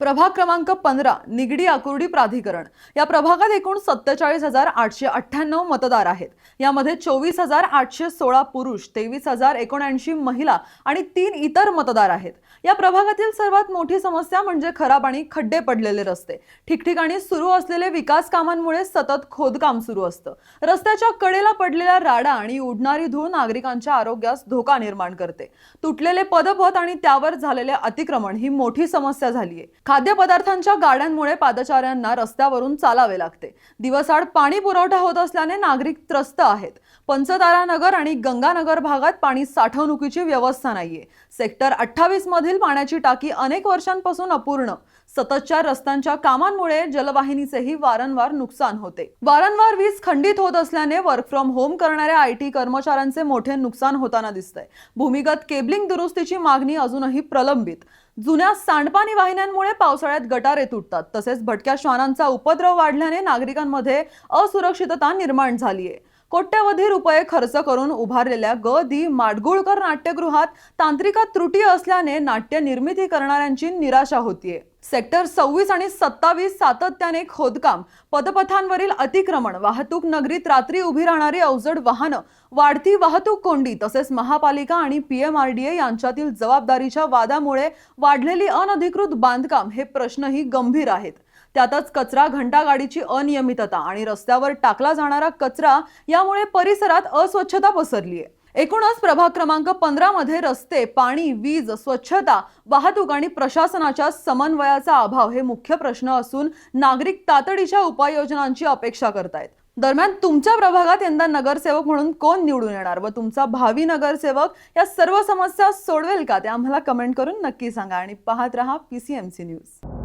प्रभाग क्रमांक 15 निगडी आकुर्डी प्राधिकरण या प्रभागात एकूण 47,898 मतदार आहेत। यामध्ये 24,816 पुरुष, 23,079 महिला आणि 3 इतर मतदार आहेत। या प्रभागातील सर्वात मोठी समस्या म्हणजे खराब आणि खड्डे पडलेले रस्ते। ठिकठिकाणी सुरू असलेले विकास कामांमुळे सतत खोदकाम सुरू असतं। रस्त्याच्या कडेला पडलेला राडा आणि उडणारी धूळ नागरिकांच्या आरोग्यास धोका निर्माण करते। तुटलेले पदपथ आणि त्यावर झालेले अतिक्रमण ही मोठी समस्या झाली आहे। खाद्यपदार्थांच्या गाड्यांमुळे पादचाऱ्यांना रस्त्यावरून चालावे लागते। दिवसाआड पाणी पुरवठा होत असल्याने नागरिक त्रस्त आहेत। पंचतारा नगर आणि गंगानगर भागात पाणी साठवणुकीची व्यवस्था नाहीये। सेक्टर 28 मधील पाण्याची टाकी अनेक वर्षांपासून अपूर्ण। सततच्या रस्त्यांच्या कामांमुळे जलवाहिनीचेही वारंवार नुकसान होते। वारंवार वीज खंडित होत असल्याने वर्क फ्रॉम होम करणाऱ्या IT कर्मचाऱ्यांचे मोठे नुकसान होताना दिसतंय। भूमिगत केबलिंग दुरुस्तीची मागणी अजूनही प्रलंबित। जुन्या सांडपाणी वाहिन्यांमुळे पावसाळ्यात गटारे तुटतात। तसेच भटक्या श्वानांचा उपद्रव वाढल्याने नागरिकांमध्ये असुरक्षितता निर्माण झाली आहे। कोट्यवधी रुपये खर्च करून उभारलेल्या ग.दी. माडगुळकर नाट्यगृहात तांत्रिक त्रुटी असल्याने नाट्य निर्मिती करणाऱ्यांची निराशा होतीये। सेक्टर 26 आणि 27 सातत्याने खोदकाम, पदपथांवरील अतिक्रमण, वाहतूक नगरीत रात्री उभी राहणारी अवजड वाहनं, वाढती वाहतूक कोंडी तसेच महापालिका आणि PMRDA यांच्यातील जबाबदारीच्या वादामुळे वाढलेली अनधिकृत बांधकाम हे प्रश्नही गंभीर आहेत। त्यातच कचरा घंटागाडीची अनियमितता आणि रस्त्यावर टाकला जाणारा कचरा यामुळे परिसरात अस्वच्छता पसरली आहे। एकूणच प्रभाग क्रमांक 15 मध्ये रस्ते, पाणी, वीज, स्वच्छता, वाहतूक आणि प्रशासनाच्या समन्वयाचा अभाव हे मुख्य प्रश्न असून नागरिक तातडीच्या उपाययोजनांची अपेक्षा करतायत। दरम्यान तुमच्या प्रभागात यंदा नगरसेवक म्हणून कोण निवडून येणार व तुमचा भावी नगरसेवक या सर्व समस्या सोडवेल का ते आम्हाला कमेंट करून नक्की सांगा आणि पाहत रहा PCMC न्यूज।